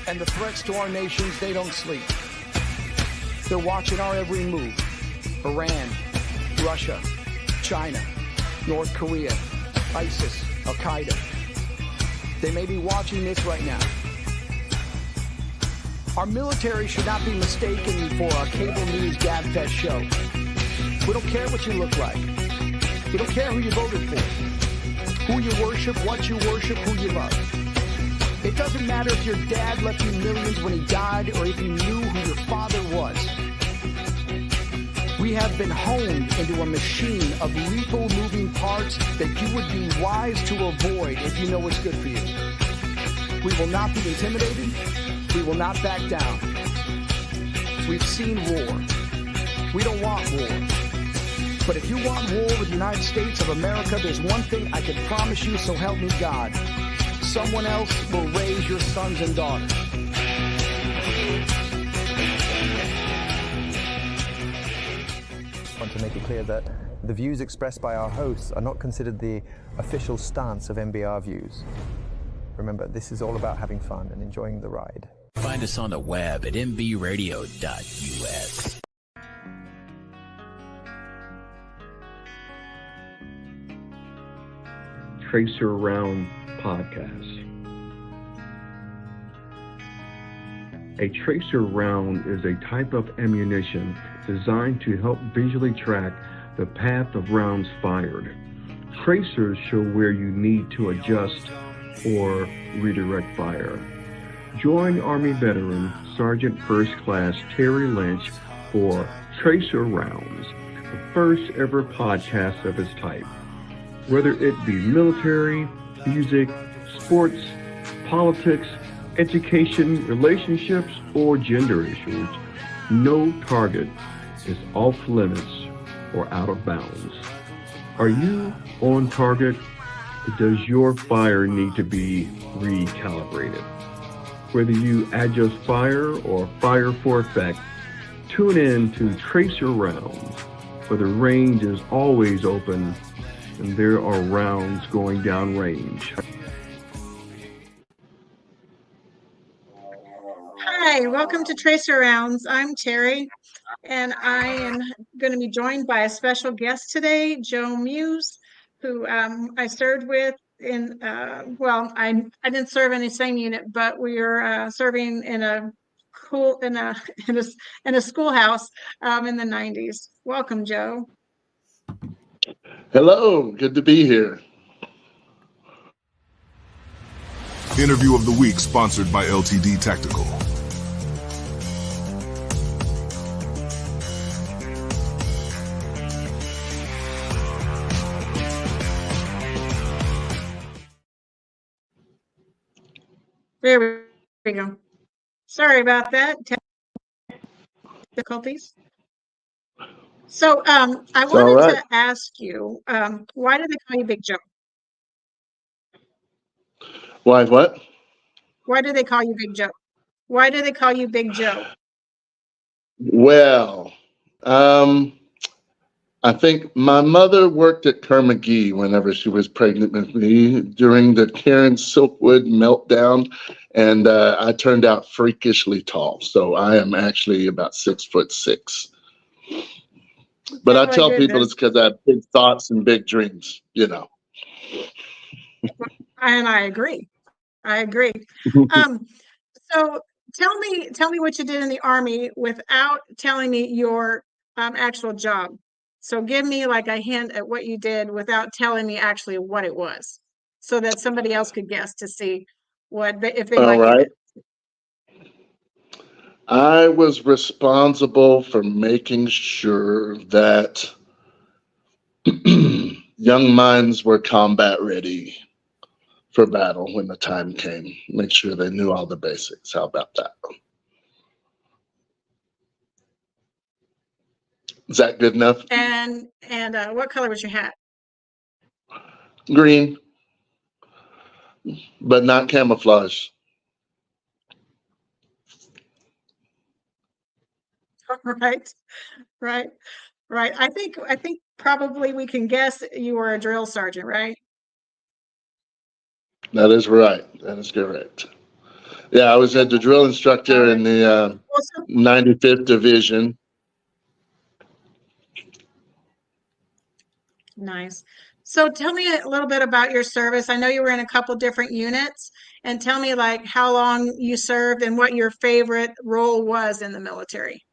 and the threats to our nations, they don't sleep. They're watching our every move. Iran, Russia, China, North Korea, ISIS, Al-Qaeda. They may be watching this right now. Our military should not be mistaken for a cable news gabfest show. We don't care what you look like. We don't care who you voted for, who you worship, what you worship, who you love. It doesn't matter if your dad left you millions when he died or if you knew who your father was. We have been honed into a machine of lethal moving parts that you would be wise to avoid if you know what's good for you. We will not be intimidated. We will not back down. We've seen war. We don't want war. But if you want war with the United States of America, there's one thing I can promise you, so help me God. Someone else will raise your sons and daughters. I want to make it clear that the views expressed by our hosts are not considered the official stance of MBR Views. Remember, this is all about having fun and enjoying the ride. Find us on the web at mbradio.us. Tracer Round Podcast. A tracer round is a type of ammunition designed to help visually track the path of rounds fired. Tracers show where you need to adjust or redirect fire. Join Army veteran Sergeant First Class Terry Lynch for Tracer Rounds, the first ever podcast of its type. Whether it be military, music, sports, politics, education, relationships, or gender issues, no target is off limits or out of bounds. Are you on target? Does your fire need to be recalibrated? Whether you adjust fire or fire for effect, tune in to Tracer Rounds, where the range is always open and there are rounds going down range. Hi, welcome to Tracer Rounds. I'm Terry, and I am going to be joined by a special guest today, Joe Muse, who I served with in, well, I didn't serve in the same unit, but we were serving in a schoolhouse in the 90s. Welcome, Joe. Hello, good to be here. Interview of the week sponsored by LTD Tactical. There we go. Sorry about that. Difficulties. So I wanted to ask you, why do they call you Big Joe? Why what? Why do they call you Big Joe? Why do they call you Big Joe? Well, I think my mother worked at Kerr-McGee whenever she was pregnant with me during the Karen Silkwood meltdown, and I turned out freakishly tall. So I am actually about 6'6". But I tell people it's because I have big thoughts and big dreams, you know. And I agree. So tell me what you did in the Army without telling me your actual job. So give me like a hint at what you did without telling me actually what it was, so that somebody else could guess to see if they might get it. I was responsible for making sure that young minds were combat ready for battle when the time came. Make sure they knew all the basics. How about that? Is that good enough? And what color was your hat? Green, but not camouflage. Right. I think probably we can guess you were a drill sergeant, right? That is right. That is correct. Yeah, I was at the drill instructor in the 95th Division. Nice. So tell me a little bit about your service. I know you were in a couple different units, and tell me like how long you served and what your favorite role was in the military.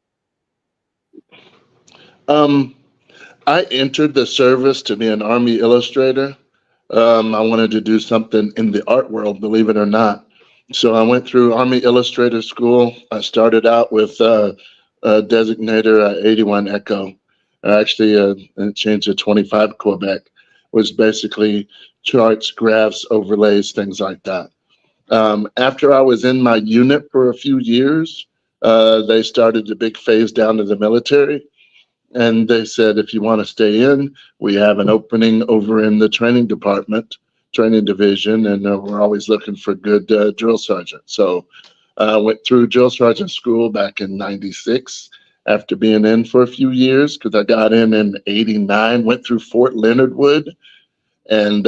I entered the service to be an Army illustrator. I wanted to do something in the art world, believe it or not. So I went through Army Illustrator School. I started out with designator 81 Echo. Actually, it changed to 25 Quebec, was basically charts, graphs, overlays, things like that. After I was in my unit for a few years, they started the big phase down to the military. And they said, if you want to stay in, we have an opening over in the training department, training division, and we're always looking for good drill sergeants. So I went through drill sergeant school back in '96 after being in for a few years, because I got in '89, went through Fort Leonard Wood, and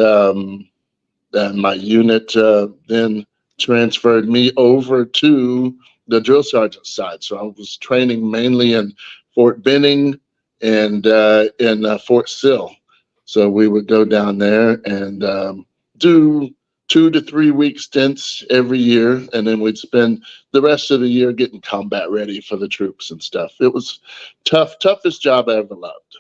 my unit then transferred me over to the drill sergeant side. So I was training mainly in Fort Benning and in Fort Sill. So we would go down there and do 2 to 3 week stints every year, and then we'd spend the rest of the year getting combat ready for the troops and stuff. It was toughest job I ever loved.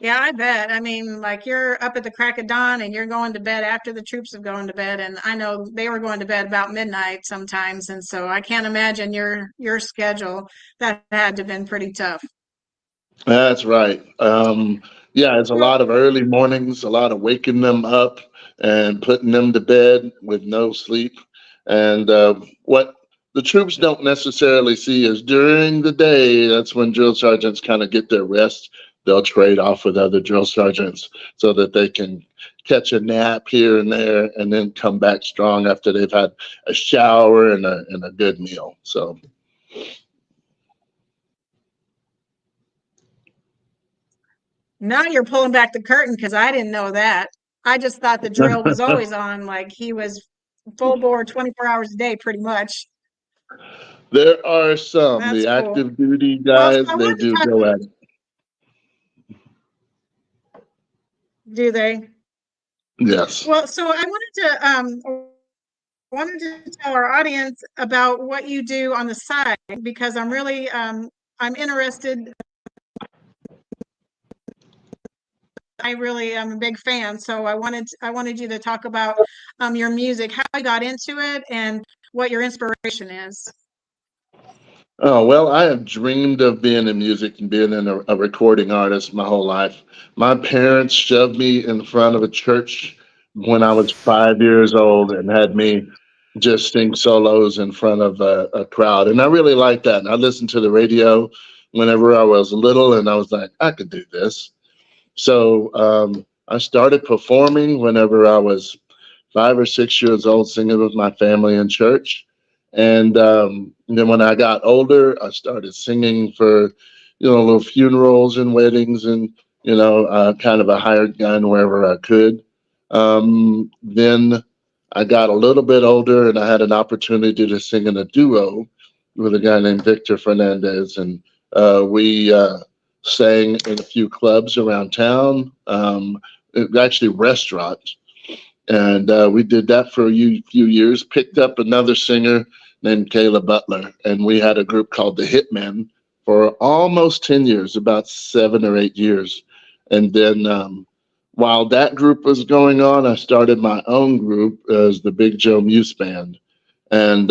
Yeah, I bet. I mean, like you're up at the crack of dawn and you're going to bed after the troops have gone to bed. And I know they were going to bed about midnight sometimes. And so I can't imagine your schedule. That had to have been pretty tough. That's right. Yeah, it's a lot of early mornings, a lot of waking them up and putting them to bed with no sleep. And what the troops don't necessarily see is during the day, that's when drill sergeants kind of get their rest. They'll trade off with other drill sergeants so that they can catch a nap here and there and then come back strong after they've had a shower and a good meal. So. Now you're pulling back the curtain because I didn't know that. I just thought the drill was always on, like he was full bore 24 hours a day, pretty much. There are some, That's the cool. active duty Well, so guys, I they wanted to do talk, go at it. do they? Yes. Well, so I wanted to tell our audience about what you do on the side because I'm really I'm interested. I really am a big fan, so I wanted you to talk about your music, how you got into it, and what your inspiration is. Oh, well, I have dreamed of being in music and being a recording artist my whole life. My parents shoved me in front of a church when I was 5 years old and had me just sing solos in front of a crowd. And I really liked that. And I listened to the radio whenever I was little, and I was like, I could do this. So I started performing whenever I was 5 or 6 years old, singing with my family in church. And then when I got older, I started singing for, little funerals and weddings and, kind of a hired gun wherever I could. Then I got a little bit older and I had an opportunity to sing in a duo with a guy named Victor Fernandez. And we sang in a few clubs around town, actually restaurants. And we did that for a few years, picked up another singer named Kayla Butler, and we had a group called the Hitmen for almost 10 years, about 7 or 8 years. And then while that group was going on, I started my own group as the Big Joe Muse Band. And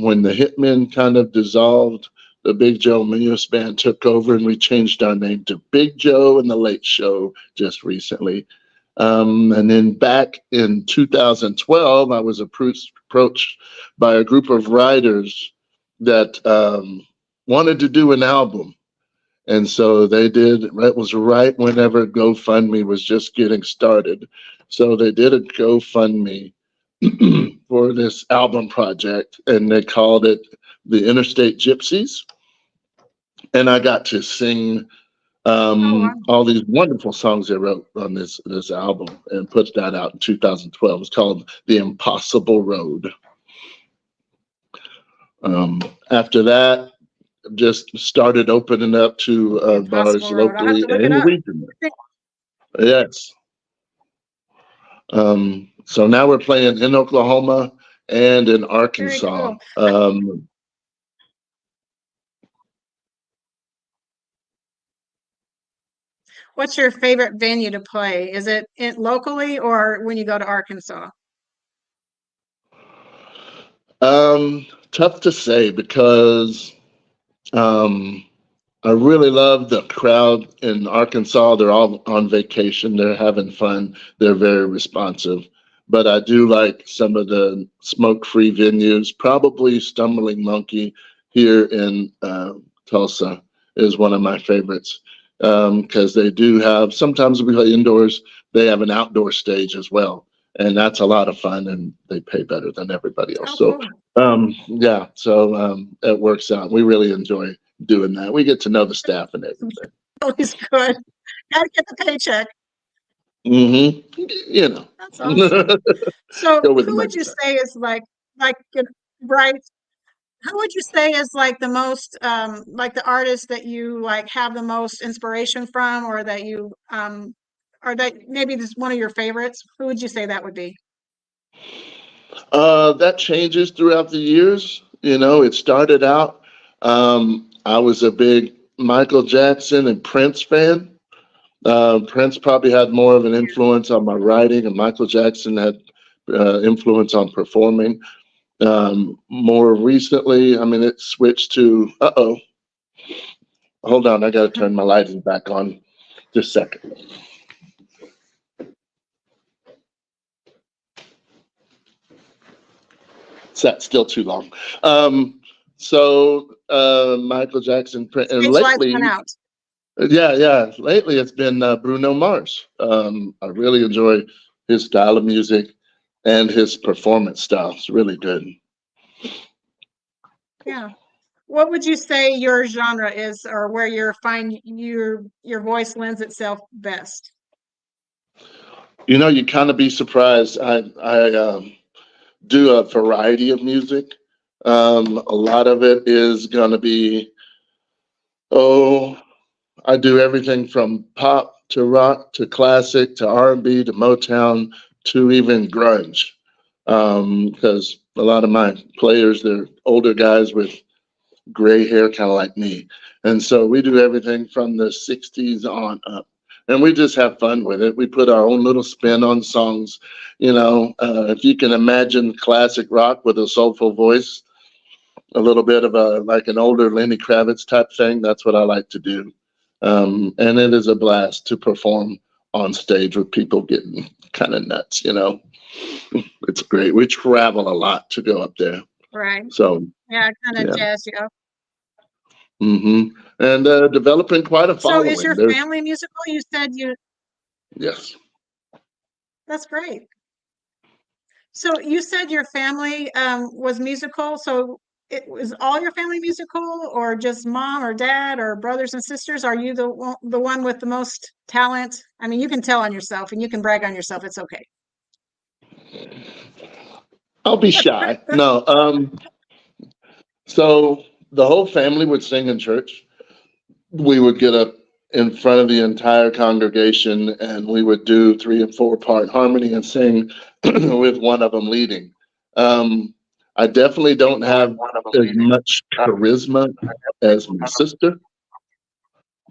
when the Hitmen kind of dissolved, the Big Joe Muse Band took over, and we changed our name to Big Joe and the Late Show just recently. And then back in 2012, I was approached by a group of writers that wanted to do an album. And so they did, it was right whenever GoFundMe was just getting started. So they did a GoFundMe for this album project, and they called it the Interstate Gypsies. And I got to sing wow. all these wonderful songs they wrote on this album, and put that out in 2012. It's called The Impossible Road. After that, just started opening up to bars Impossible Road. I'll have locally to look it and up. regionally. Yes. So now we're playing in Oklahoma and in Very Arkansas. cool. What's your favorite venue to play? Is it locally or when you go to Arkansas? Tough to say because I really love the crowd in Arkansas. They're all on vacation. They're having fun. They're very responsive. But I do like some of the smoke-free venues. Probably Stumbling Monkey here in Tulsa is one of my favorites because they do have, sometimes we play indoors, they have an outdoor stage as well. And that's a lot of fun, and they pay better than everybody else. Oh, cool. Yeah, so it works out. We really enjoy doing that. We get to know the staff and everything. Always good. Gotta get the paycheck. You know. That's awesome. So Go with the who would you money. say is like right? Who would you say is like the most like the artist that you like have the most inspiration from, or that you or that maybe this is one of your favorites? Who would you say that would be? That changes throughout the years. You know, it started out, I was a big Michael Jackson and Prince fan. Prince probably had more of an influence on my writing, and Michael Jackson had influence on performing. More recently, I mean, it switched to, hold on, I got to turn my lighting back on. Just a second. That's still too long. Michael Jackson, and Stage lights lately, went out. yeah, lately it's been Bruno Mars. I really enjoy his style of music and his performance style. It's really good. Yeah. What would you say your genre is, or where your voice lends itself best? You know, you kind of be surprised. I do a variety of music. A lot of it is going to be, I do everything from pop to rock to classic to R&B to Motown to even grunge. Because a lot of my players, they're older guys with gray hair, kind of like me. And so we do everything from the 60s on up. And we just have fun with it. We put our own little spin on songs. You know, if you can imagine classic rock with a soulful voice, a little bit of like an older Lenny Kravitz type thing, that's what I like to do. And it is a blast to perform on stage with people getting kind of nuts, you know. It's great. We travel a lot to go up there. Right. So, Yeah, kind of jazz you up. And developing quite a So following. is your family musical? You said Yes. That's great. So you said your family was musical. So it was all your family musical, or just mom or dad or brothers and sisters? Are you the one with the most talent? I mean, you can tell on yourself and you can brag on yourself. It's okay. I'll be shy. No. So the whole family would sing in church. We would get up in front of the entire congregation and we would do 3 and 4 part harmony and sing with one of them leading. I definitely don't have as much charisma as my sister,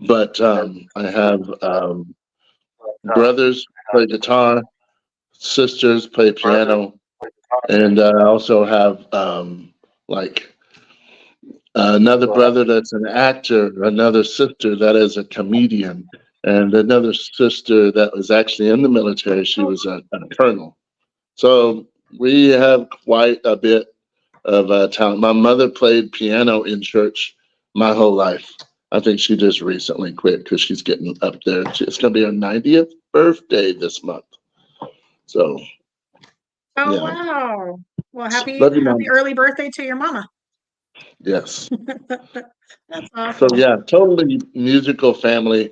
but I have brothers play guitar, sisters play piano, and I also have like another brother that's an actor, another sister that is a comedian, and another sister that was actually in the military. She was a colonel. So we have quite a bit of talent. My mother played piano in church my whole life. I think she just recently quit because she's getting up there. It's going to be her 90th birthday this month. So, Oh, yeah. wow. Well, happy Love you, Mom. early birthday to your mama. Yes. That's So awesome. yeah, totally musical family.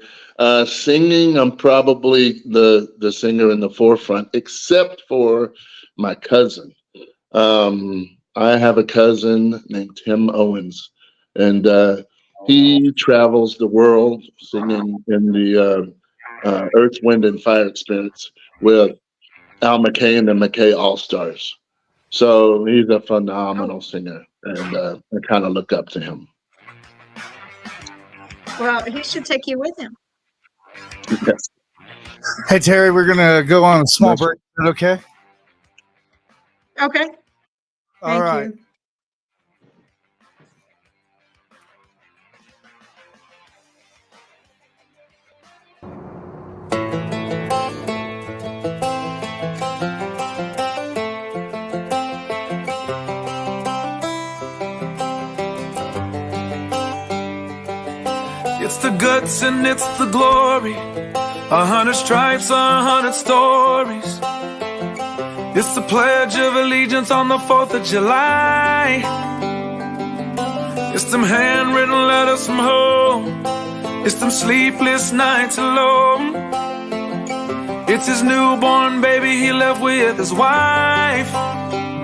Singing, I'm probably the singer in the forefront, except for my cousin. I have a cousin named Tim Owens, and he travels the world singing in the Earth, Wind, and Fire Experience with Al McKay and the McKay All Stars. So he's a Oh, phenomenal singer, and I kind of look up to him. well, he should take you with him. Yes. Hey, Terry, we're going to go on a small That's- break. Is that okay? Okay. All Thank right. you. It's the guts and it's the glory. 100 stripes, 100 stories. It's the Pledge of Allegiance on the 4th of July. It's them handwritten letters from home. It's them sleepless nights alone. It's his newborn baby he left with his wife.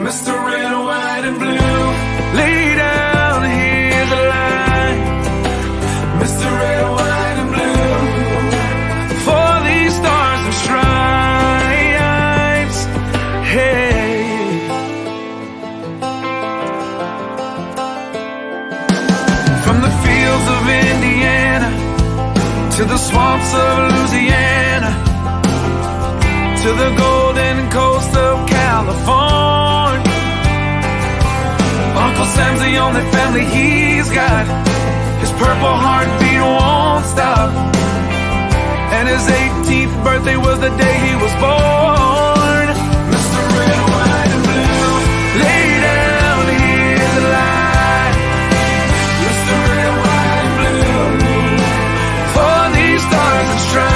Mr. Red, White, and Blue, lay down, hear the line. Mr. Red, White, and Blue, for these stars and stripes. Hey. From the fields of Indiana to the swamps of Louisiana to the golden coast of California, Uncle Sam's the only family he's got. His purple heartbeat won't stop, and his 18th birthday was the day he was born. Mr. Red, White, and Blue, lay down, hear the light. Mr. Red, White, and Blue, for these stars and stripes.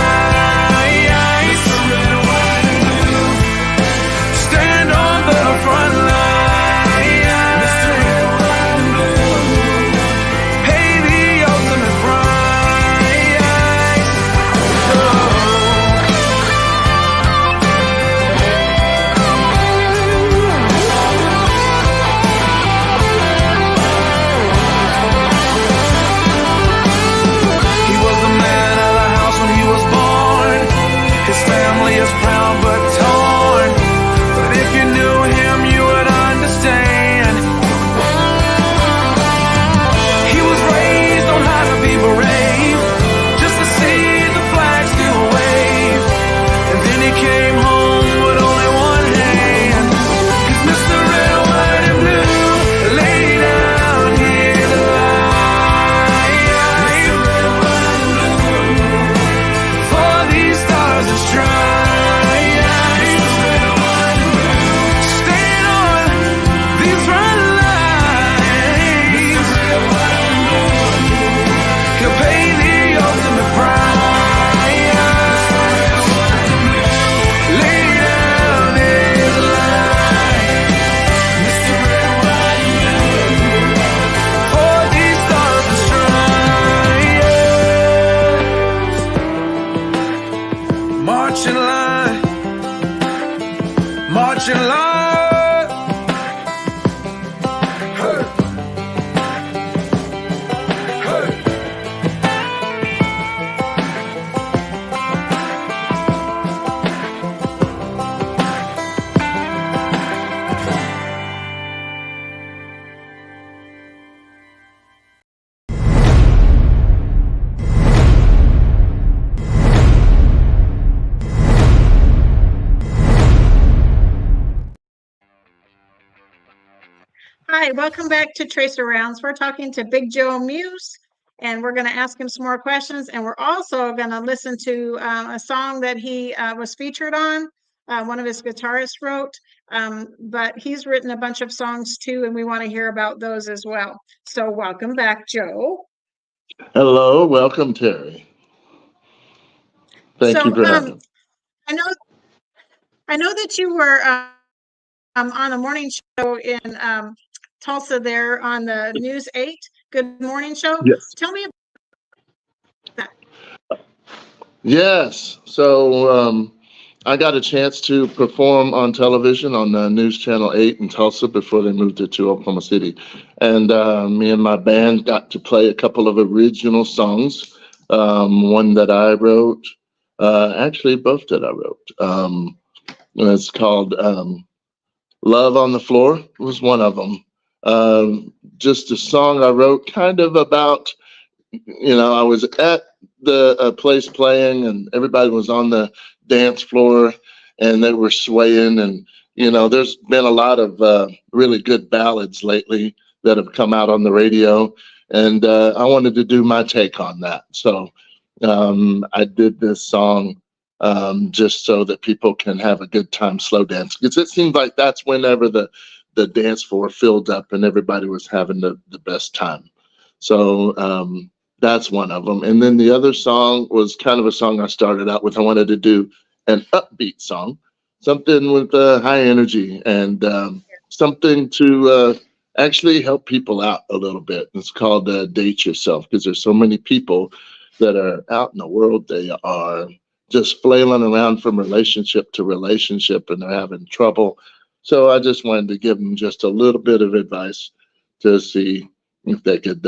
Mr. Red, White, and Blue, stand on the front line. Mr. Red, White, and Blue, pay the ultimate price. Oh. He was the man of the house when he was born. His family is proud but torn. But if you knew him, you would understand. He was raised on how to be brave, just to see the flag still wave. And then he came home with only one hand. 'Cause Mr. Red, White, and Blue, lay down, hear the light. Mr. Red, White, and Blue, for these stars and stripes. Mr. Red, White, and Blue, stand on these front lines. Mr. Red, White, and Blue, he'll pay the ultimate price. Mr. Red, White, and Blue, lay down his life. Mr. Red, White, and Blue, for these stars and stripes. March in line, march in line. Hey. Hey. Hi, welcome back to Tracer Rounds. We're talking to Big Joe Muse, and we're going to ask him some more questions. And we're also going to listen to a song that he was featured on, one of his guitarists wrote. But he's written a bunch of songs too, and we want to hear about those as well. So welcome back, Joe. Hello, welcome, Terry. Thank you for having me. I know that you were on a morning show in Tulsa there on the News 8 Good Morning Show. Yes. Tell me about that. Yes. So I got a chance to perform on television on News Channel 8 in Tulsa before they moved it to Oklahoma City. And me and my band got to play a couple of original songs. One that I wrote, actually both that I wrote. It's called Love on the Floor was one of them. Just a song I wrote kind of about, I was at the place playing and everybody was on the dance floor and they were swaying. And, there's been a lot of really good ballads lately that have come out on the radio. And I wanted to do my take on that. So I did this song just so that people can have a good time slow dance. Because it seemed like that's whenever the dance floor filled up and everybody was having the best time. So that's one of them. And then the other song was kind of a song I started out with. I wanted to do an upbeat song, something with high energy and something to actually help people out a little bit. It's called Date Yourself, because there's so many people that are out in the world. They are just flailing around from relationship to relationship and they're having trouble. So I just wanted to give them just a little bit of advice to see if they could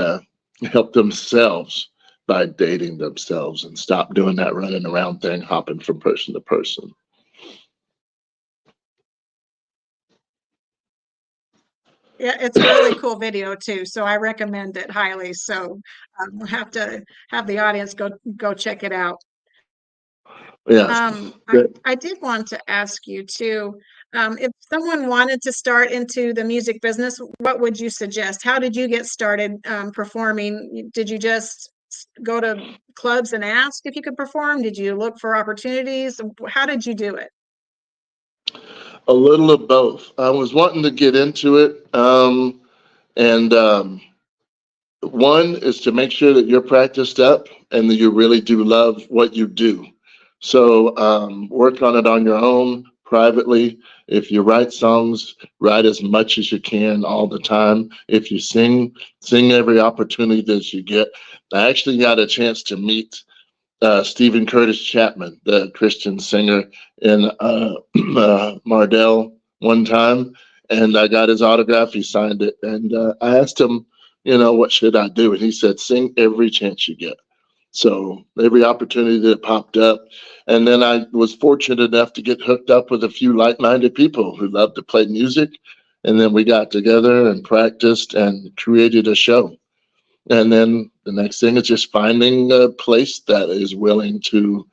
help themselves by dating themselves and stop doing that running around thing, hopping from person to person. Yeah, it's a really cool video too, so I recommend it highly. So we'll have to have the audience go check it out. Yes. I did want to ask you too, if someone wanted to start into the music business, what would you suggest? How did you get started performing? Did you just go to clubs and ask if you could perform? Did you look for opportunities? How did you do it? A little of both. I was wanting to get into it. And one is to make sure that you're practiced up and that you really do love what you do. So work on it on your own, privately. If you write songs, write as much as you can all the time. If you sing, sing every opportunity that you get. I actually got a chance to meet Stephen Curtis Chapman, the Christian singer in Mardell one time, and I got his autograph. He signed it, and I asked him, what should I do? And he said, sing every chance you get. So every opportunity that popped up. And then I was fortunate enough to get hooked up with a few like-minded people who love to play music. And then we got together and practiced and created a show. And then the next thing is just finding a place that is willing to,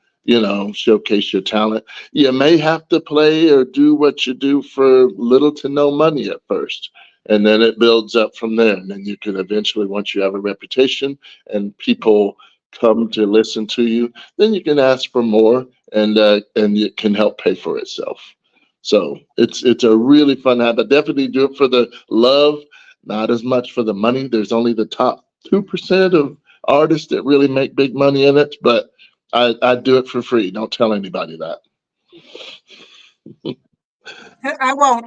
showcase your talent. You may have to play or do what you do for little to no money at first. And then it builds up from there. And then you can eventually, once you have a reputation and people come to listen to you, then you can ask for more and it can help pay for itself. So it's a really fun habit. Definitely do it for the love, not as much for the money. There's only the top 2% of artists that really make big money in it, but I do it for free. Don't tell anybody that. I won't,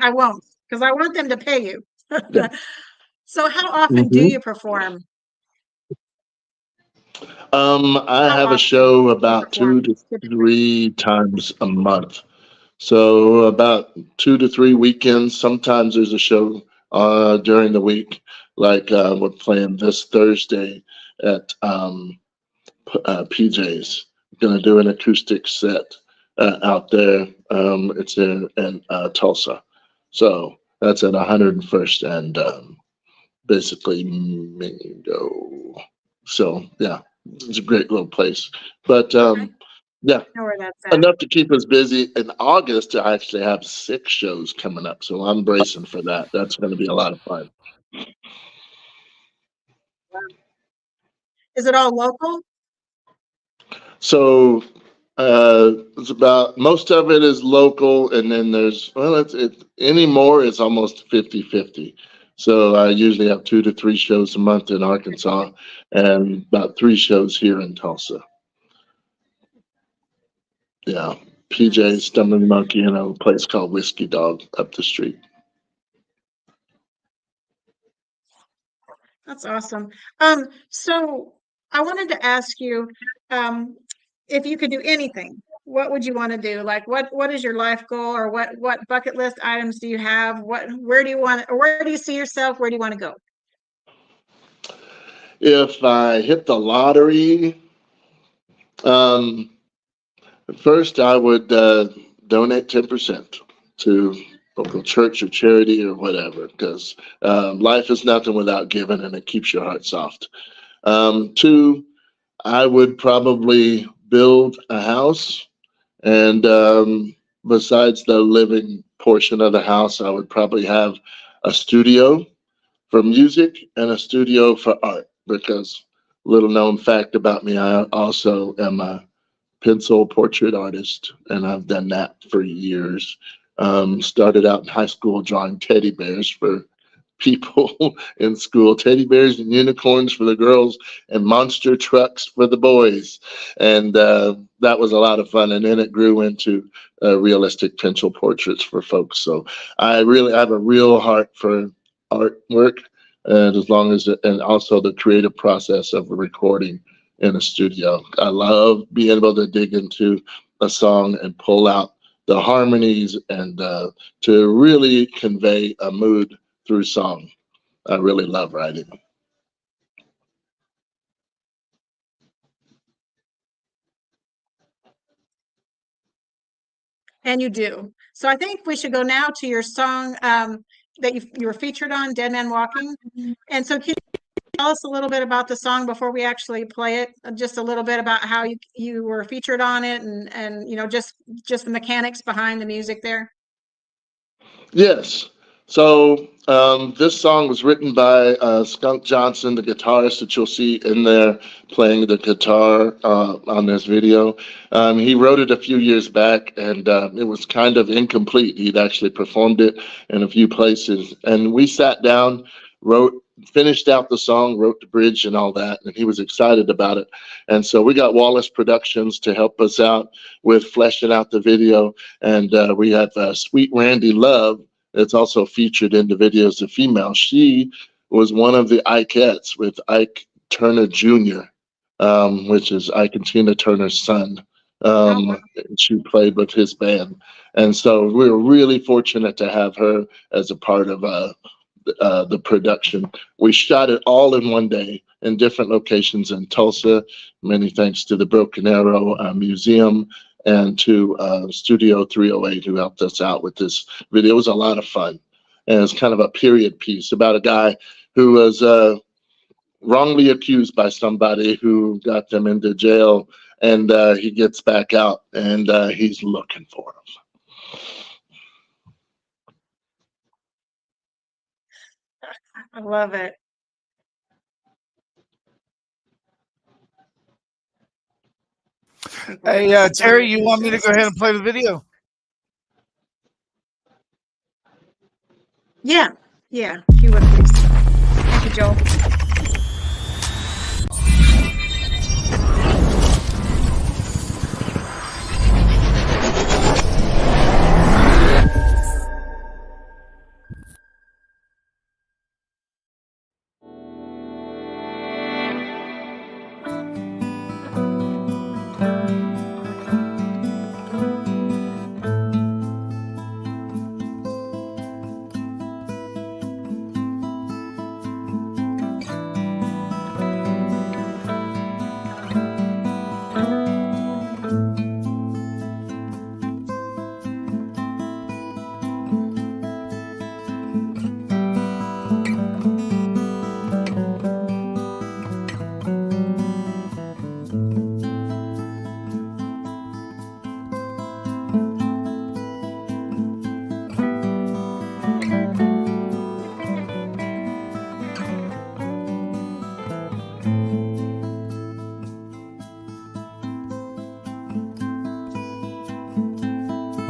because I want them to pay you. Yeah. So how often do you perform? I How have a often show do you about perform 2 to typically? 3 times a month. So about 2 to 3 weekends. Sometimes there's a show during the week, like we're playing this Thursday at PJ's. Going to do an acoustic set out there. It's in Tulsa. So that's at 101st and basically Mingo. So yeah, it's a great little place. But yeah, I know where that's at. enough to keep us busy. In August, I actually have 6 shows coming up. So I'm bracing for that. That's going to be a lot of fun. Is it all local? So it's about, most of it is local, and then there's, well, it's anymore it's almost 50-50. So I usually have 2 to 3 shows a month in Arkansas and about 3 shows here in Tulsa. Yeah, PJ's, Stumbling Monkey, and a place called Whiskey Dog up the street. That's awesome. So I wanted to ask you, um, if you could do anything, what would you want to do? Like, what is your life goal, or what bucket list items do you have? Where do you want, or where do you see yourself? Where do you want to go? If I hit the lottery, um, first I would donate 10% to local church or charity or whatever, because life is nothing without giving, and it keeps your heart soft. Two, I would probably build a house, and besides the living portion of the house, I would probably have a studio for music and a studio for art, because little known fact about me, I also am a pencil portrait artist, and I've done that for years. Started out in high school drawing teddy bears for people in school, teddy bears and unicorns for the girls, and monster trucks for the boys. And that was a lot of fun. And then it grew into realistic pencil portraits for folks. So I have a real heart for artwork, and as long as and also the creative process of recording in a studio. I love being able to dig into a song and pull out the harmonies, and to really convey a mood through song. I really love writing. And you do. So I think we should go now to your song that you were featured on, Dead Man Walking. And so can you tell us a little bit about the song before we actually play it? Just a little bit about how you were featured on it, and just the mechanics behind the music there. Yes. So this song was written by Skunk Johnson, the guitarist that you'll see in there playing the guitar on this video. He wrote it a few years back, and it was kind of incomplete. He'd actually performed it in a few places. And we sat down, finished out the song, wrote the bridge and all that, and he was excited about it. And so we got Wallace Productions to help us out with fleshing out the video. And we have Sweet Randy Love. It's also featured in the video as a female. She was one of the Ikeettes with Ike Turner Jr., which is Ike and Tina Turner's son. She played with his band. And so we were really fortunate to have her as a part of the production. We shot it all in one day in different locations in Tulsa. Many thanks to the Broken Arrow Museum and to Studio 308, who helped us out with this video. It was a lot of fun. And it's kind of a period piece about a guy who was wrongly accused by somebody who got them into jail, and he gets back out, and he's looking for them. I love it. Hey, Terry, you want me to go ahead and play the video? Yeah, if you would, please. Thank you, Joel.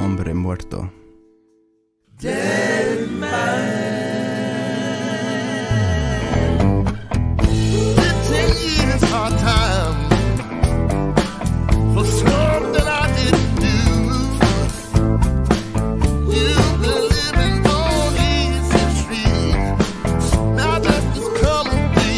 Hombre muerto. Dead man. 10 years hard time for something I didn't do. You've been living on easy street. Now that this color be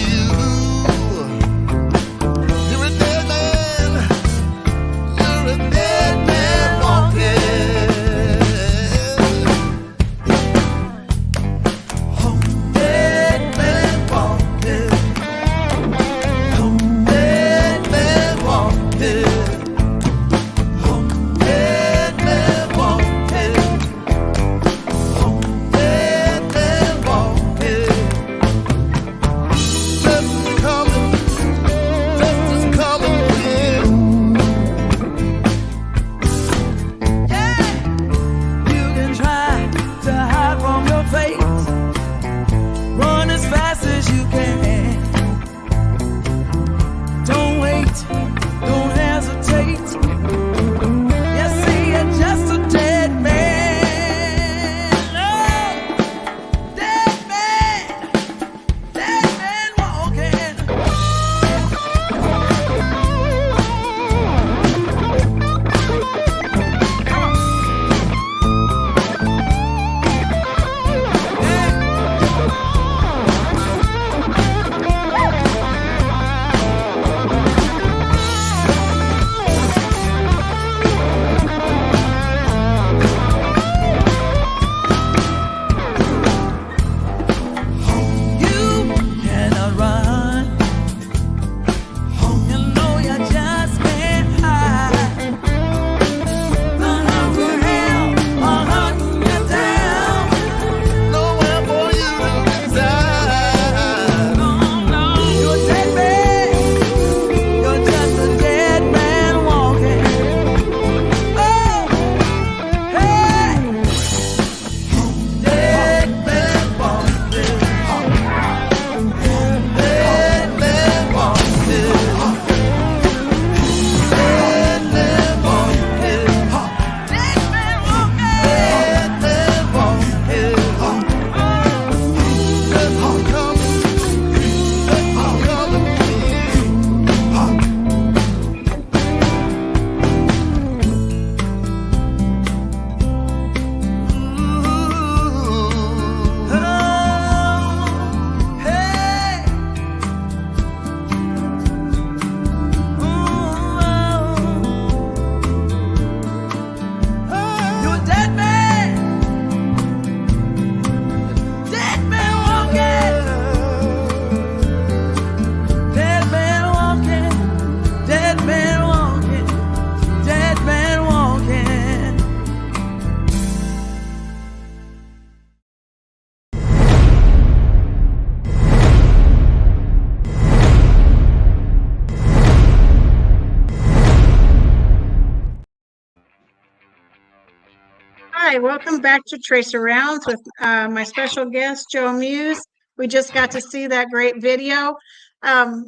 Hi, welcome back to Tracer Rounds with my special guest, Joe Muse. We just got to see that great video. Man,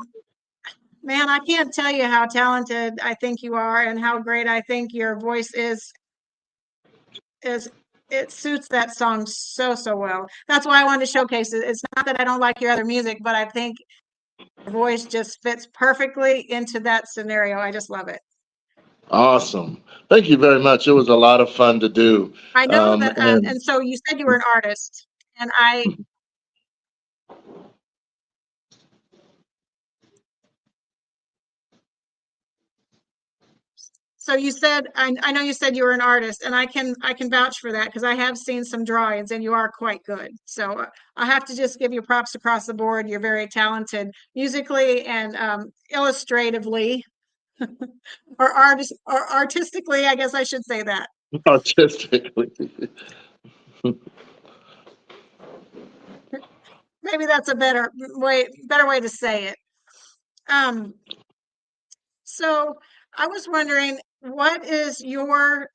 I can't tell you how talented I think you are and how great I think your voice is. It suits that song so well. That's why I wanted to showcase it. It's not that I don't like your other music, but I think your voice just fits perfectly into that scenario. I just love it. Awesome. Thank you very much. It was a lot of fun to do. I know that, And and so you said you were an artist, and so you said, I know you said you were an artist, and I can vouch for that because I have seen some drawings and you are quite good. So I have to just give you props across the board. You're very talented musically and illustratively, or artistically, I guess I should say that. artistically. Maybe that's a better way to say it. So I was wondering, what is your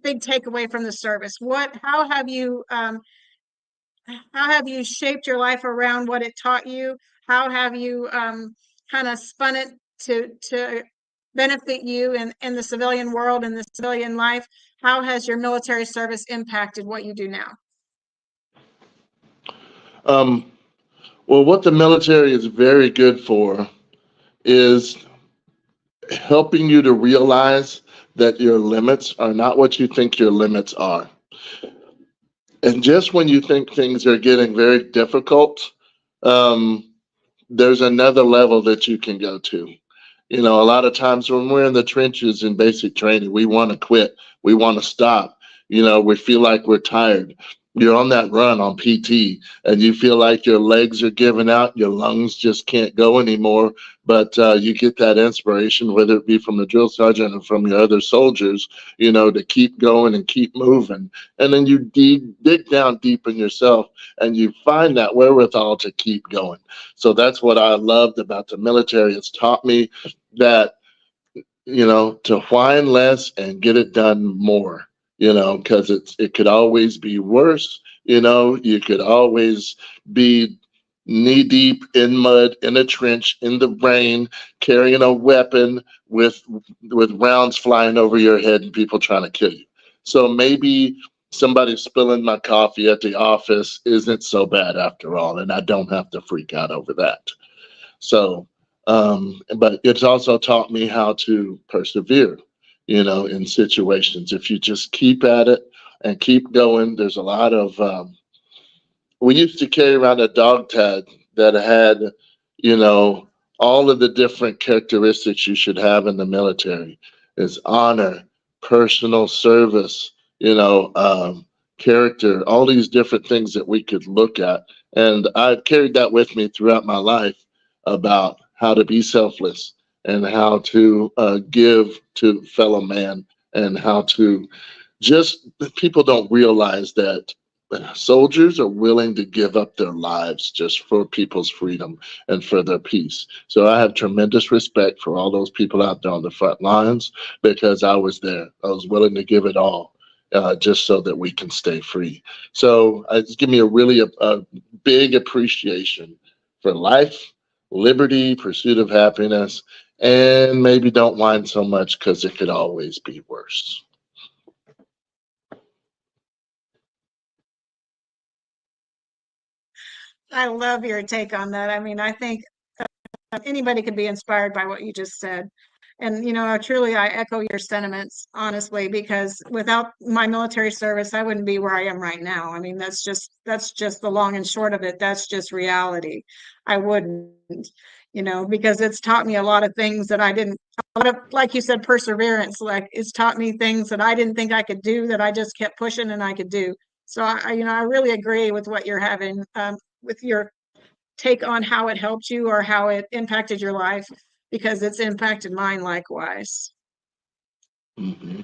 big takeaway from the service? How have you shaped your life around what it taught you? How have you kind of spun it to benefit you in the civilian world and the civilian life? How has your military service impacted what you do now? Well, what the military is very good for is helping you to realize that your limits are not what you think your limits are. And just when you think things are getting very difficult, there's another level that you can go to. You know, a lot of times when we're in the trenches in basic training, we want to quit, we want to stop. You know, we feel like we're tired. You're on that run on PT and you feel like your legs are giving out, your lungs just can't go anymore. But you get that inspiration, whether it be from the drill sergeant or from your other soldiers, you know, to keep going and keep moving. And then you dig down deep in yourself and you find that wherewithal to keep going. So that's what I loved about the military. It's taught me that, you know, to whine less and get it done more, you know, because it could always be worse. You know, you could always be knee deep in mud, in a trench, in the rain, carrying a weapon with rounds flying over your head and people trying to kill you. So maybe somebody spilling my coffee at the office isn't so bad after all, and I don't have to freak out over that. So, but it's also taught me how to persevere, you know, in situations. If you just keep at it and keep going, there's a lot of, we used to carry around a dog tag that had, you know, all of the different characteristics you should have in the military is honor, personal service, you know, character, all these different things that we could look at. And I've carried that with me throughout my life about how to be selfless and how to give to fellow man and how to just, people don't realize that soldiers are willing to give up their lives just for people's freedom and for their peace. So I have tremendous respect for all those people out there on the front lines because I was there. I was willing to give it all just so that we can stay free. So it's given me a big appreciation for life, liberty, pursuit of happiness, and maybe don't whine so much because it could always be worse. I love your take on that. I mean, I think anybody could be inspired by what you just said. And, you know, truly, I echo your sentiments, honestly, because without my military service, I wouldn't be where I am right now. I mean, that's just the long and short of it. That's just reality. I wouldn't, you know, because it's taught me a lot of things that I didn't, a lot of, like you said, perseverance, like it's taught me things that I didn't think I could do that I just kept pushing and I could do. So you know, I really agree with what you're having, with your take on how it helped you or how it impacted your life, because it's impacted mine likewise. Mm-hmm.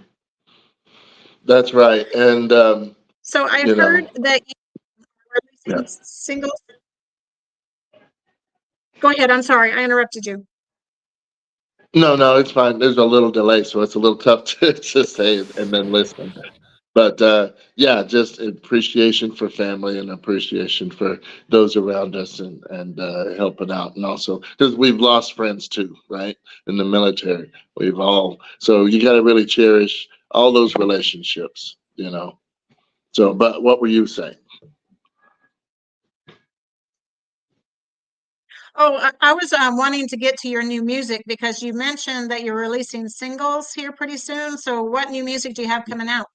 That's right. And, so I've heard that you are releasing singles. Go ahead. I'm sorry. I interrupted you. No, it's fine. There's a little delay, so it's a little tough to say and then listen. But yeah, just appreciation for family and appreciation for those around us and helping out, and also because we've lost friends too, right? In the military, we've all so you got to really cherish all those relationships, you know. So, but what were you saying? Oh, I was wanting to get to your new music because you mentioned that you're releasing singles here pretty soon. So what new music do you have coming out?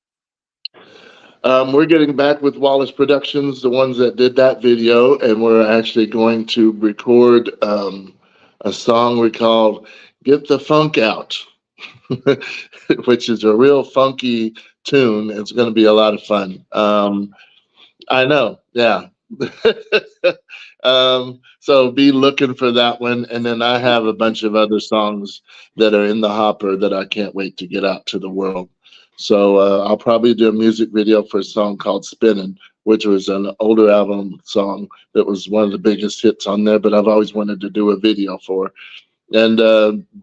We're getting back with Wallace Productions, the ones that did that video, and we're actually going to record a song we call "Get the Funk Out," which is a real funky tune. It's going to be a lot of fun. I know, yeah. So be looking for that one. And then I have a bunch of other songs that are in the hopper that I can't wait to get out to the world. So I'll probably do a music video for a song called Spinning, which was an older album song that was one of the biggest hits on there, but I've always wanted to do a video for. And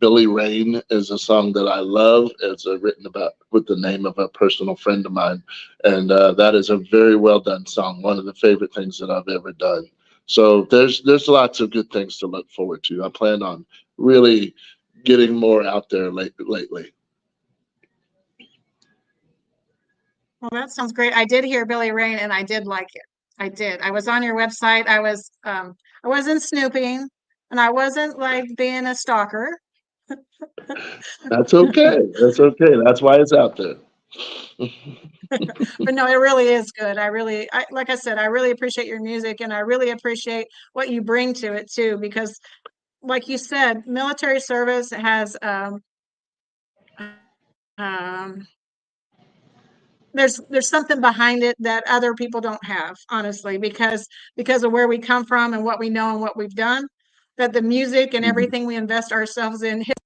Billy Rain is a song that I love. It's written about with the name of a personal friend of mine. And that is a very well done song, one of the favorite things that I've ever done. So there's lots of good things to look forward to. I plan on really getting more out there lately. Well, that sounds great. I did hear Billy Rain and I did like it. I did. I was on your website. I wasn't snooping and I wasn't like being a stalker. That's okay. That's okay. That's why it's out there. But no, it really is good. Like I said, I really appreciate your music and I really appreciate what you bring to it too, because like you said, military service has um, there's something behind it that other people don't have, honestly, because of where we come from and what we know and what we've done, that the music and everything we invest ourselves in hits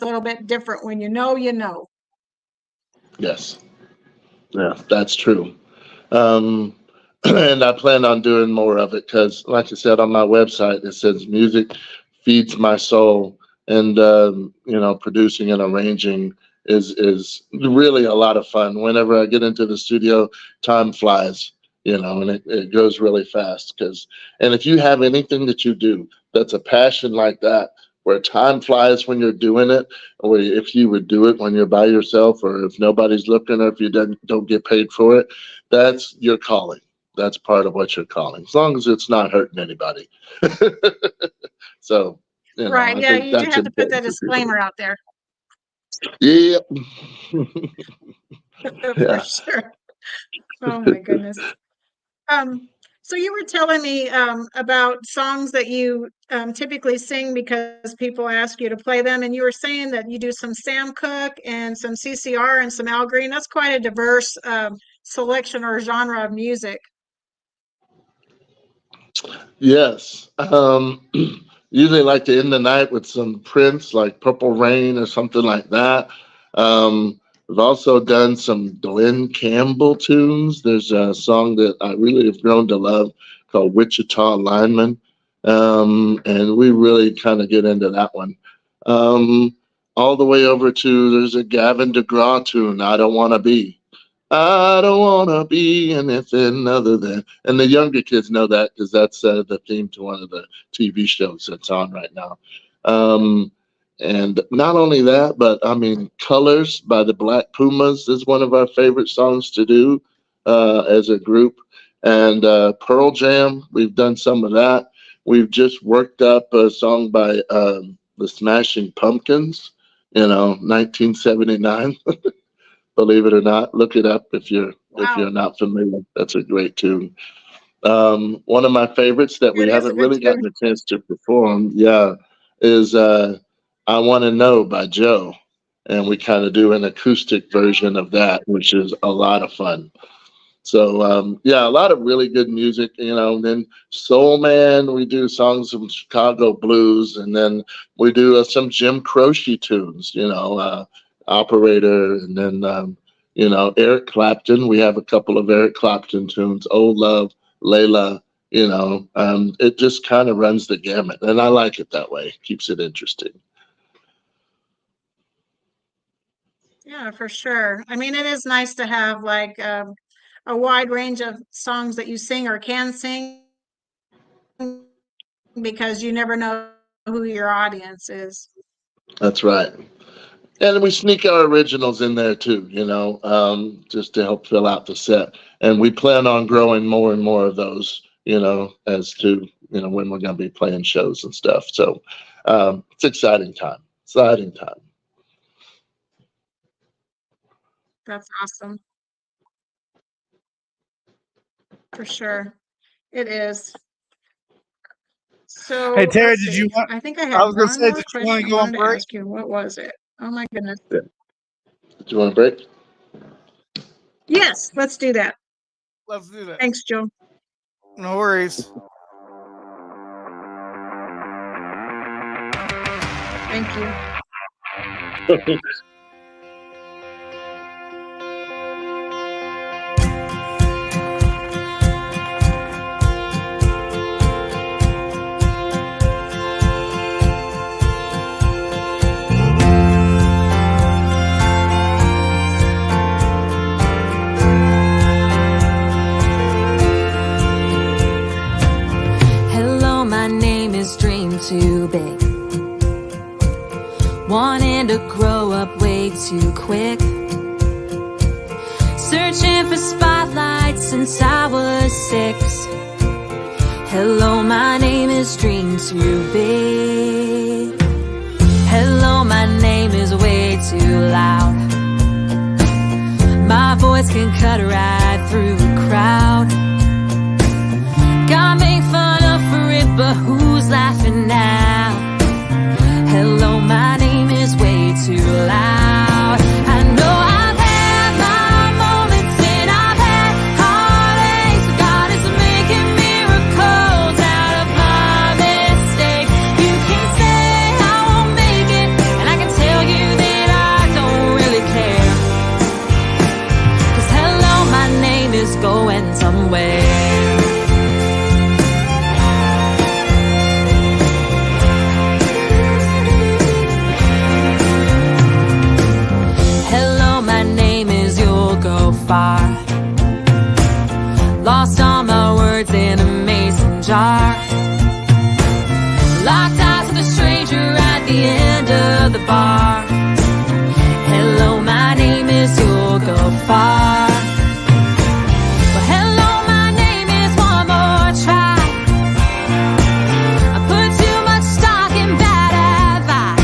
a little bit different. When you know, you know. Yes. Yeah, that's true. Um, and I plan on doing more of it because, like I said on my website, it says music feeds my soul, and you know, producing and arranging is really a lot of fun. Whenever I get into the studio, time flies, you know, and it goes really fast. And if you have anything that you do that's a passion like that, where time flies when you're doing it, or if you would do it when you're by yourself, or if nobody's looking, or if you don't get paid for it, that's your calling. That's part of what you're calling, as long as it's not hurting anybody. So, you know, Right. I Yeah, think you do that's have to put that important for people. disclaimer out there. Yeah. For Yeah. sure. Oh my goodness. Um, so you were telling me about songs that you typically sing because people ask you to play them, and you were saying that you do some Sam Cooke and some CCR and some Al Green. That's quite a diverse selection or genre of music. Yes. Usually like to end the night with some Prince, like Purple Rain or something like that. We've also done some Glenn Campbell tunes. There's a song that I really have grown to love called Wichita Lineman. And we really kind of get into that one. Um, all the way over to there's a Gavin DeGraw tune, I Don't Want to Be. I don't want to be anything other than. And the younger kids know that because that's the theme to one of the TV shows that's on right now. Um, and not only that, but I mean, Colors by the Black Pumas is one of our favorite songs to do as a group. And Pearl Jam, we've done some of that. We've just worked up a song by the Smashing Pumpkins, you know, 1979. Believe it or not, look it up if Wow. you're not familiar. That's a great tune. One of my favorites that we It is a haven't good really tune. gotten a chance to perform, yeah, is "I Want to Know" by Joe, and we kind of do an acoustic version of that, which is a lot of fun. So yeah, a lot of really good music, you know. And then Soul Man, we do songs from Chicago blues, and then we do some Jim Croce tunes, you know, Operator, and then you know, Eric Clapton. We have a couple of Eric Clapton tunes, Old Love, Layla. You know, it just kind of runs the gamut, and I like it that way. Keeps it interesting. Yeah, for sure. I mean, it is nice to have like a wide range of songs that you sing or can sing because you never know who your audience is. That's right. And we sneak our originals in there too, just to help fill out the set. And we plan on growing more and more of those, as to, when we're going to be playing shows and stuff. So it's exciting time. Exciting time. That's awesome. For sure. It is. So Hey Terry, let's did see. you want? I think I I had was gonna one say, more did you want question to I go on wanted to break? ask you. What was it? Oh my goodness. Yeah. Do you want a break? Yes, let's do that. Let's do that. Thanks, Joe. No worries. Thank you. Hello, my name is Dream Too Big. Wanting to grow up way too quick. Searching for spotlights since I was 6. Hello, my name is Dream Too Big. Hello, my name is way too loud. My voice can cut right through a crowd. Got made fun of for it, but who's laughing now? Hello, my name is way too loud. I know I've had my moments and I've had heartaches. God is making miracles out of my mistakes. You can say I won't make it, and I can tell you that I don't really care. 'Cause hello, my name is going somewhere. Far. Lost all my words in a mason jar. Locked eyes with a stranger at the end of the bar. Hello, my name is You'll Go Far. Well, hello, my name is One More Try. I put too much stock in bad advice.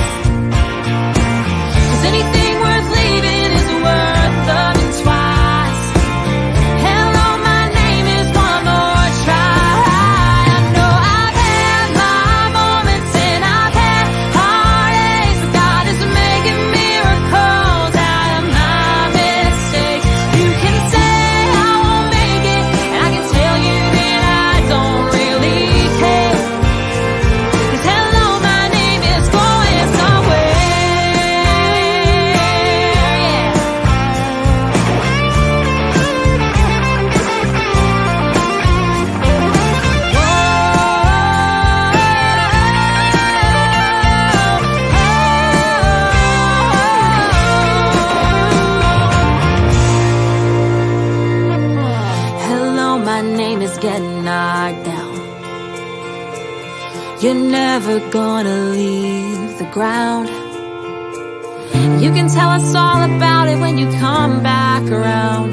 'Cause anything worth leaving is worth loving twice. Getting knocked down. You're never gonna leave the ground. You can tell us all about it when you come back around.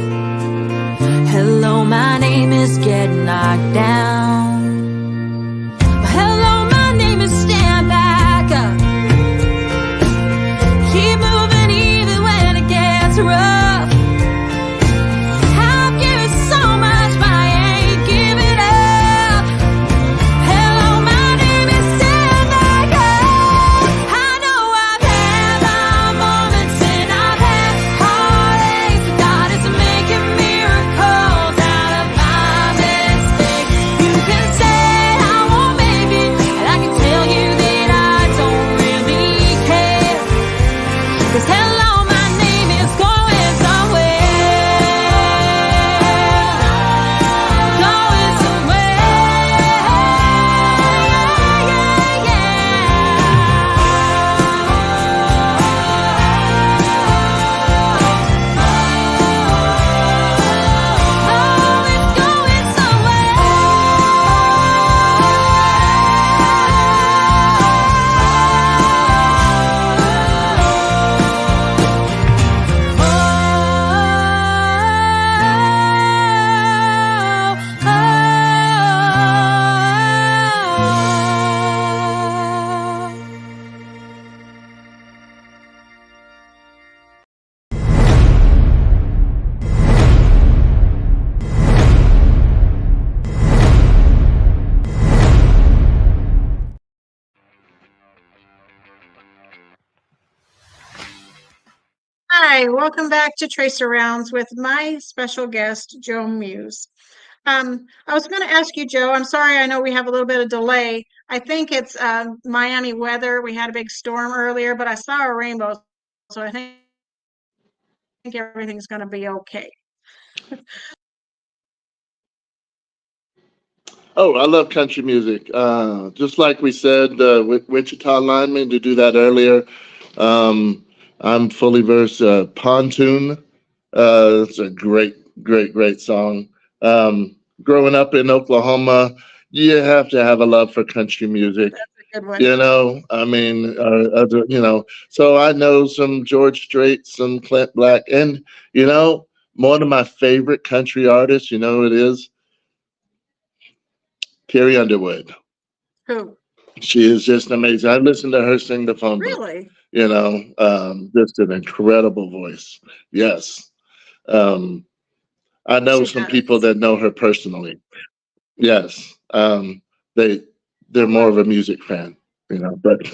Hello, my name is Getting Knocked Down. Hello, my name is Stand Back Up. Keep moving even when it gets rough. You can Hi, welcome back to Tracer Rounds with my special guest, Joe Muse. I was going to ask you, Joe, I'm sorry, I know we have a little bit of delay. I think it's Miami weather. We had a big storm earlier, but I saw a rainbow, so I think everything's going to be okay. Oh, I love country music. Just like we said with Wichita Lineman to do that earlier. I'm fully versed. Pontoon. It's a great song. Growing up in Oklahoma, you have to have a love for country music. That's a good one. You know, I mean, so I know some George Strait, some Clint Black, and, one of my favorite country artists, you know who it is? Carrie Underwood. Who? She is just amazing. I listened to her sing the phone book. Really? Just an incredible voice. Yes. I know She some does. people that know her personally. Yes. They're more of a music fan, but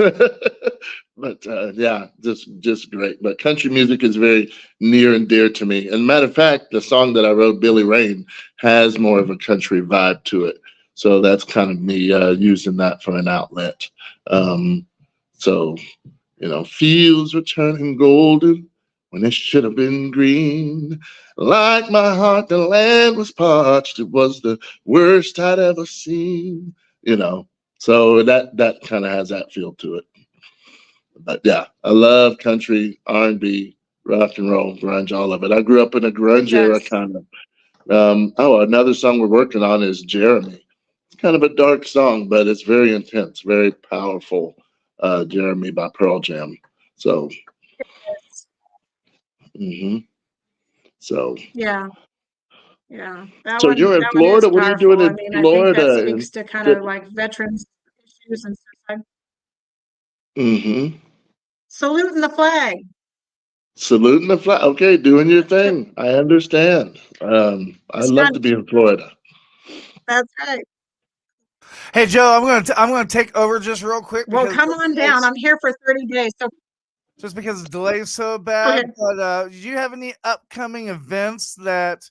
yeah, just great. But country music is very near and dear to me. And matter of fact, the song that I wrote, Billy Rain, has more of a country vibe to it. So that's kind of me using that for an outlet. So, fields were turning golden when it should have been green. Like my heart, the land was parched. It was the worst I'd ever seen. So that kind of has that feel to it. But yeah, I love country, R&B, rock and roll, grunge, all of it. I grew up in a grunge era kind of. Another song we're working on is Jeremy. It's kind of a dark song, but it's very intense, very powerful. Jeremy by Pearl Jam. So, so Yeah. Yeah. That so one you're in is Florida. What are you doing powerful. I in mean, I think that Florida? speaks to kind of like veterans issues and suicide. Mm-hmm. Saluting the flag. Saluting the flag. Okay, doing your thing. I understand. I love to be in Florida. That's right. Hey Joe, I'm gonna take over just real quick. Well, come on down. I'm here for 30 days. So just because the delay is so bad. But do you have any upcoming events that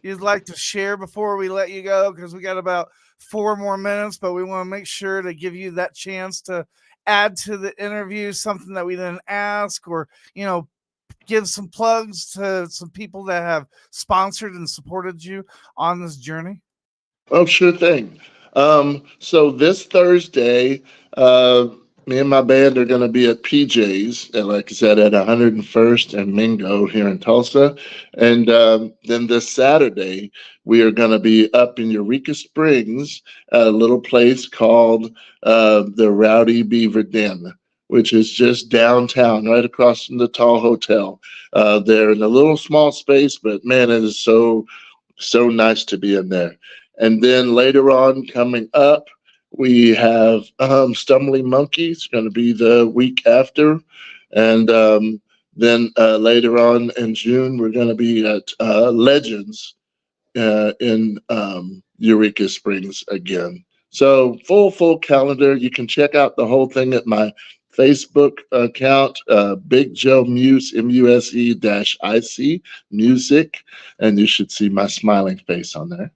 you'd like to share before we let you go? Because we got about 4 more minutes, but we want to make sure to give you that chance to add to the interview something that we didn't ask, or give some plugs to some people that have sponsored and supported you on this journey. Oh, sure thing. So this Thursday, me and my band are going to be at PJ's, like I said, at 101st and Mingo here in Tulsa. And then this Saturday, we are going to be up in Eureka Springs at a little place called the Rowdy Beaver Den, which is just downtown, right across from the Tall Hotel. They're in a little small space, but man, it is so nice to be in there. And then later on, coming up, we have Stumbling Monkeys, going to be the week after. And then later on in June, we're going to be at Legends in Eureka Springs again. So full calendar. You can check out the whole thing at my Facebook account, Big Joe Muse, MUSE-IC, music, and you should see my smiling face on there.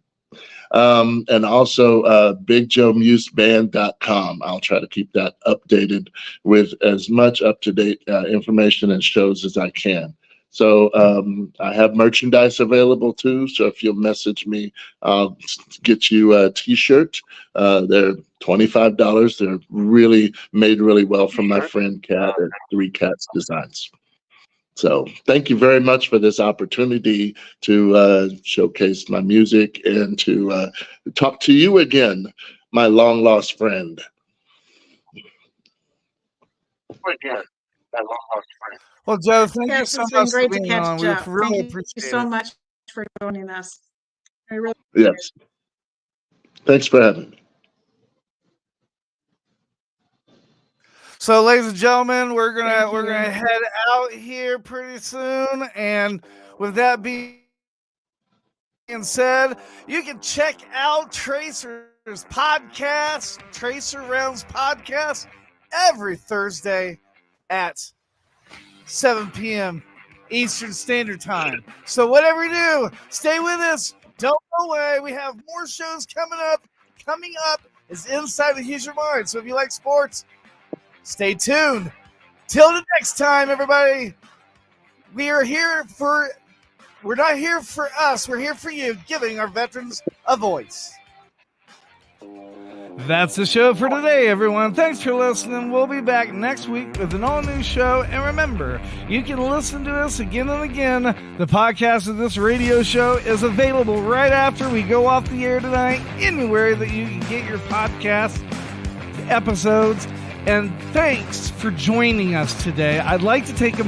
And also BigJoeMuseBand.com. I'll try to keep that updated with as much up-to-date information and shows as I can. So I have merchandise available too. So if you'll message me, I'll get you a t-shirt. They're $25. They're really made really well from my friend Kat at Three Cats Designs. So thank you very much for this opportunity to showcase my music and to talk to you again, my long lost friend. Well, Joe, thank you yes, so it's much been great for to being on. catch We up. really Thank you appreciate so it. much for joining us. I really Yes. Thanks for having me. So, ladies and gentlemen, we're gonna head out here pretty soon, and with that being said, you can check out Tracer's podcast, Tracer Rounds Podcast, every Thursday at 7 p.m. Eastern Standard Time. So whatever you do, stay with us. Don't go away. We have more shows coming up. Coming up is Inside the Hoosier Mind. So if you like sports, stay tuned. Till the next time, everybody. We're not here for us. We're here for you, giving our veterans a voice. That's the show for today, everyone. Thanks for listening. We'll be back next week with an all-new show. And remember, you can listen to us again and again. The podcast of this radio show is available right after we go off the air tonight, anywhere that you can get your podcast episodes. And thanks for joining us today. I'd like to take a moment